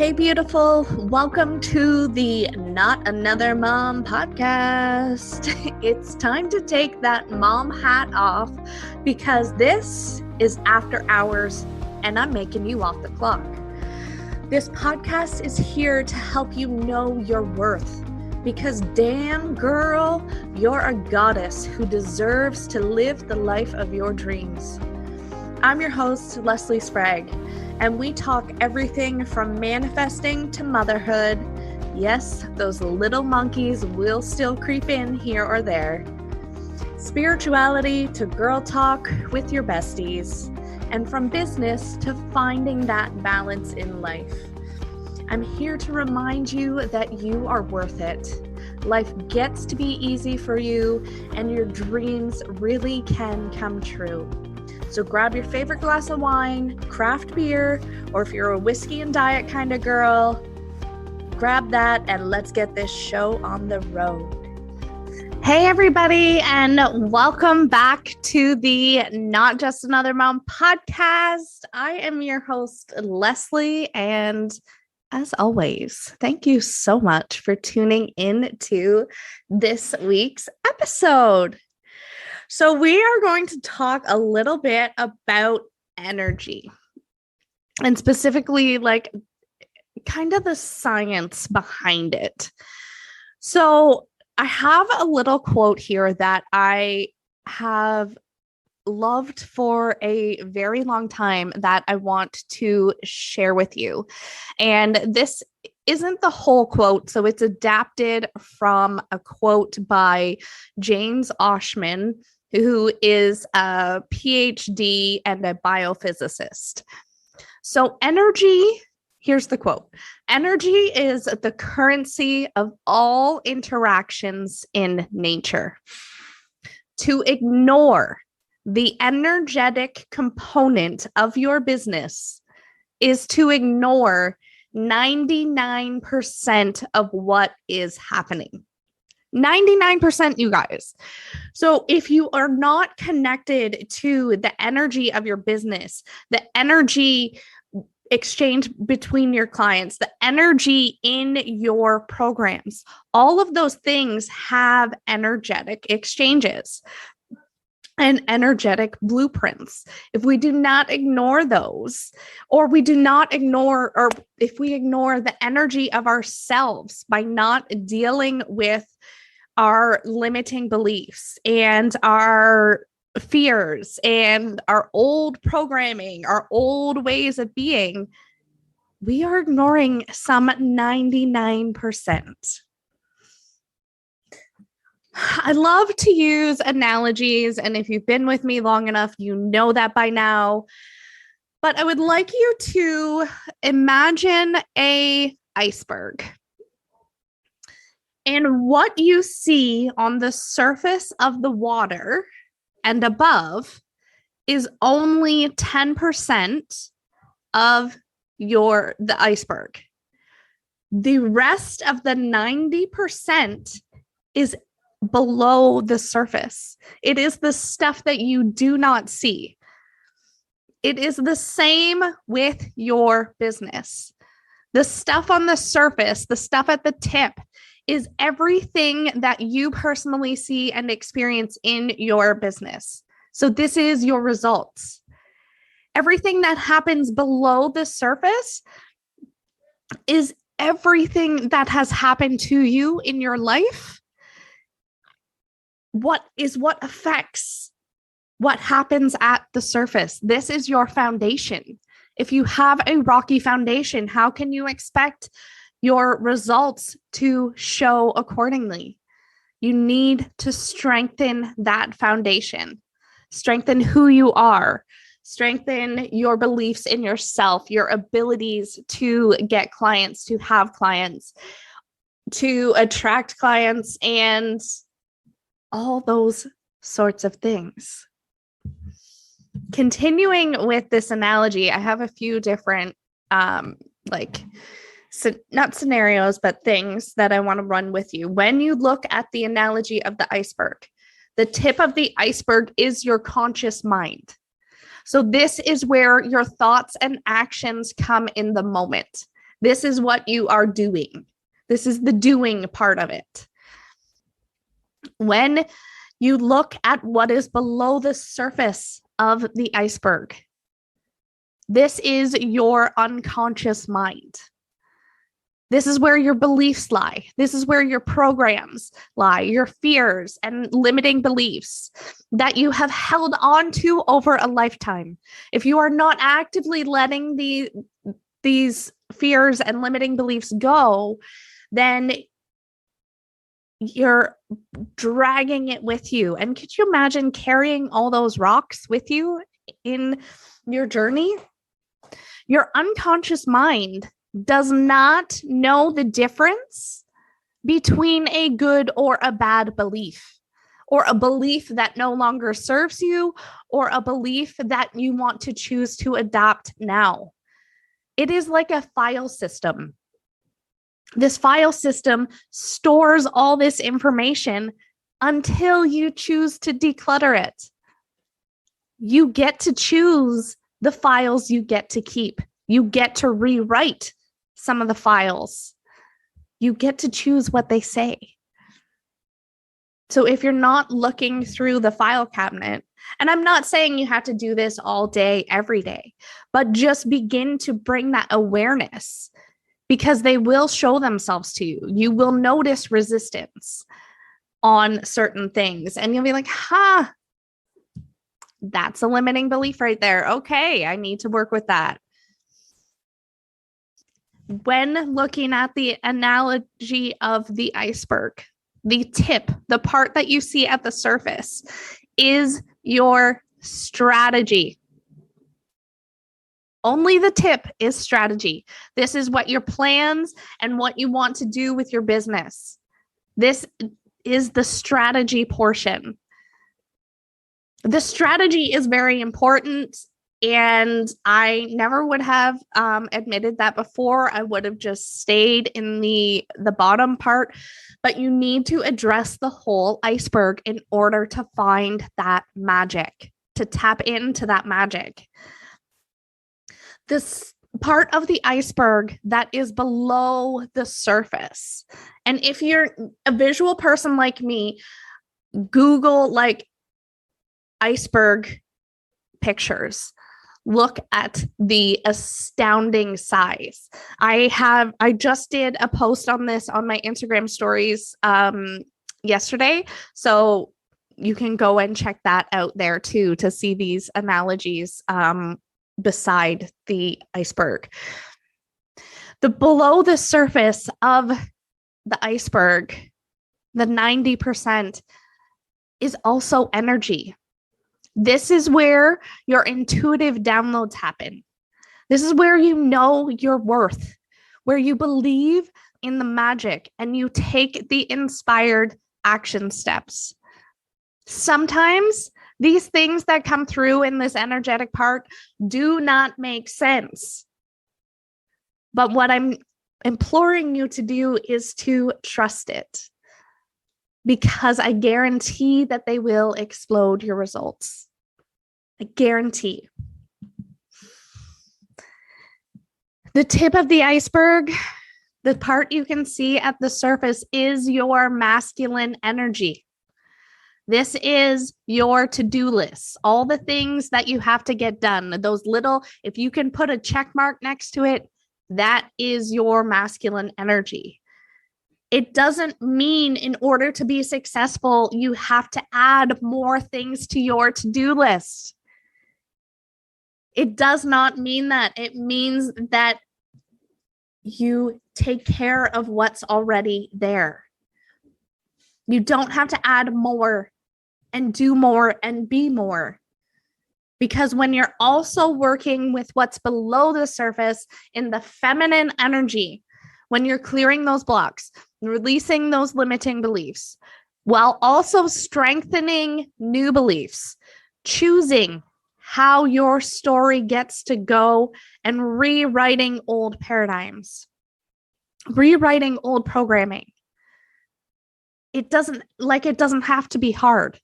Hey, beautiful. Welcome to the Not Another Mom podcast. It's time to take that mom hat off because this is after hours and I'm making you off the clock. This podcast is here to help you know your worth because damn girl, you're a goddess who deserves to live the life of your dreams. I'm your host, Lesley Sprague, and we talk everything from manifesting to motherhood. Yes, those little monkeys will still creep in here or there. Spirituality to girl talk with your besties, and from business to finding that balance in life. I'm here to remind you that you are worth it. Life gets to be easy for you, and your dreams really can come true. So grab your favorite glass of wine, craft beer, or if you're a whiskey and diet kind of girl, grab that and let's get this show on the road. Hey everybody, and welcome back to the Not Just Another Mom podcast. I am your host, Lesley, and as always, thank you so much for tuning in to this week's episode. So we are going to talk a little bit about energy and specifically like kind of the science behind it. So I have a little quote here that I have loved for a very long time that I want to share with you. And this isn't the whole quote, so it's adapted from a quote by James Oshman, who is a PhD and a biophysicist. So here's the quote. Energy is the currency of all interactions in nature. To ignore the energetic component of your business is to ignore 99% of what is happening. 99%, you guys. So if you are not connected to the energy of your business, the energy exchange between your clients, the energy in your programs, all of those things have energetic exchanges and energetic blueprints. If we do not ignore those, or if we ignore the energy of ourselves by not dealing with our limiting beliefs and our fears and our old programming, our old ways of being, we are ignoring some 99%. I love to use analogies, and if you've been with me long enough, you know that by now. But I would like you to imagine an iceberg. And what you see on the surface of the water and above is only 10% of the iceberg. The rest of the 90% is below the surface. It is the stuff that you do not see. It is the same with your business. The stuff on the surface, the stuff at the tip, is everything that you personally see and experience in your business. So this is your results. Everything that happens below the surface is everything that has happened to you in your life. What affects what happens at the surface? This is your foundation. If you have a rocky foundation, how can you expect your results to show accordingly? You need to strengthen that foundation, strengthen who you are, strengthen your beliefs in yourself, your abilities to get clients, to have clients, to attract clients, and all those sorts of things. Continuing with this analogy, I have a few different not scenarios, but things that I want to run with you. When you look at the analogy of the iceberg, the tip of the iceberg is your conscious mind. So this is where your thoughts and actions come in the moment. This is what you are doing. This is the doing part of it. When you look at what is below the surface of the iceberg, this is your unconscious mind. This is where your beliefs lie. This is where your programs lie, your fears and limiting beliefs that you have held on to over a lifetime. If you are not actively letting these fears and limiting beliefs go, then you're dragging it with you. And could you imagine carrying all those rocks with you in your journey? Your unconscious mind does not know the difference between a good or a bad belief, or a belief that no longer serves you, or a belief that you want to choose to adopt now. It is like a file system. This file system stores all this information until you choose to declutter it. You get to choose the files you get to keep. You get to rewrite some of the files. You get to choose what they say. So if you're not looking through the file cabinet, and I'm not saying you have to do this all day, every day, but just begin to bring that awareness, because they will show themselves to you. You will notice resistance on certain things, and you'll be like, that's a limiting belief right there. Okay, I need to work with that. When looking at the analogy of the iceberg, the tip, the part that you see at the surface, is your strategy. Only the tip is strategy. This is what your plans and what you want to do with your business. This is the strategy portion. The strategy is very important. And I never would have admitted that before. I would have just stayed in the bottom part. But you need to address the whole iceberg in order to find that magic, to tap into that magic. This part of the iceberg that is below the surface. And if you're a visual person like me, Google like iceberg pictures. Look at the astounding size. I just did a post on this on my Instagram stories yesterday. So you can go and check that out there too, to see these analogies beside the iceberg. The below the surface of the iceberg, the 90%, is also energy. This is where your intuitive downloads happen. This is where you know your worth, where you believe in the magic and you take the inspired action steps. Sometimes these things that come through in this energetic part do not make sense. But what I'm imploring you to do is to trust it, because I guarantee that they will explode your results. I guarantee. The tip of the iceberg, the part you can see at the surface, is your masculine energy. This is your to-do list, all the things that you have to get done. Those little, if you can put a check mark next to it, that is your masculine energy. It doesn't mean in order to be successful, you have to add more things to your to-do list. It does not mean that. It means that you take care of what's already there. You don't have to add more and do more and be more. Because when you're also working with what's below the surface in the feminine energy, when you're clearing those blocks, releasing those limiting beliefs, while also strengthening new beliefs, choosing how your story gets to go, and rewriting old paradigms, rewriting old programming. It doesn't have to be hard.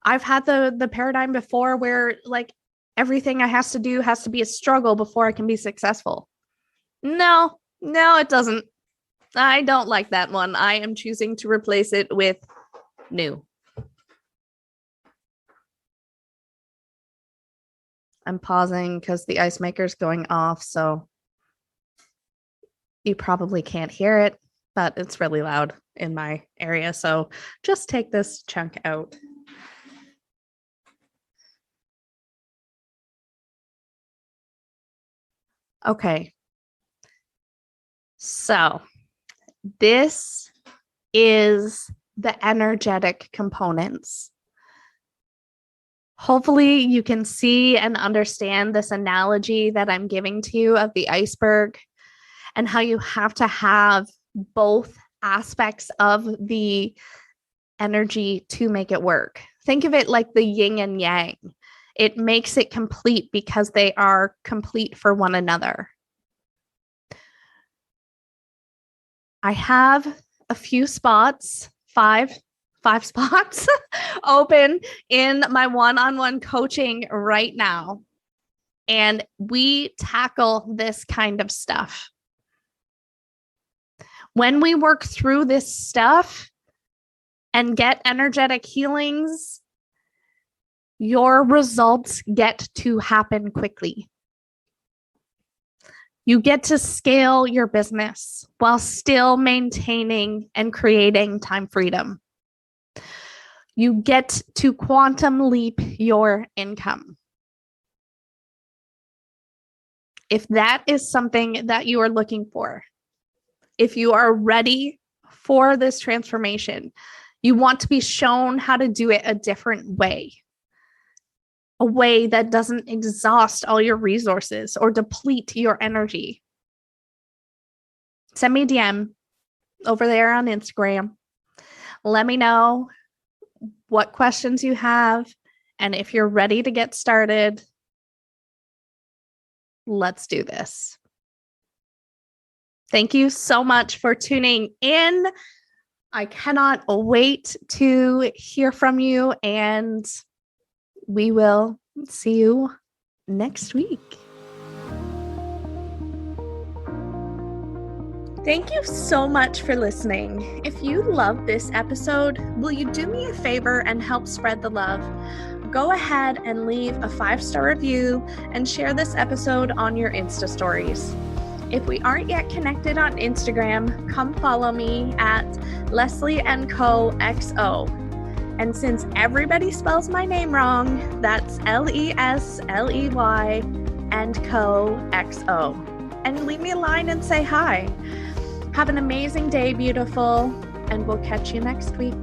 I've had the paradigm before where like everything I has to do has to be a struggle before I can be successful. No, it doesn't. I don't like that one. I am choosing to replace it with new. I'm pausing because the ice maker's going off, so you probably can't hear it, but it's really loud in my area. So just take this chunk out. Okay. So this is the energetic components. Hopefully you can see and understand this analogy that I'm giving to you of the iceberg and how you have to have both aspects of the energy to make it work. Think of it like the yin and yang. It makes it complete because they are complete for one another. I have a few spots, five spots open in my one-on-one coaching right now. And we tackle this kind of stuff. When we work through this stuff and get energetic healings, your results get to happen quickly. You get to scale your business while still maintaining and creating time freedom. You get to quantum leap your income. If that is something that you are looking for, if you are ready for this transformation, you want to be shown how to do it a different way, a way that doesn't exhaust all your resources or deplete your energy, send me a DM over there on Instagram. Let me know what questions you have. And if you're ready to get started, let's do this. Thank you so much for tuning in. I cannot wait to hear from you, and we will see you next week. Thank you so much for listening. If you loved this episode, will you do me a favor and help spread the love? Go ahead and leave a 5-star review and share this episode on your Insta stories. If we aren't yet connected on Instagram, come follow me at Lesley & Co XO. And since everybody spells my name wrong, that's Lesley & Co XO. And leave me a line and say hi. Have an amazing day, beautiful, and we'll catch you next week.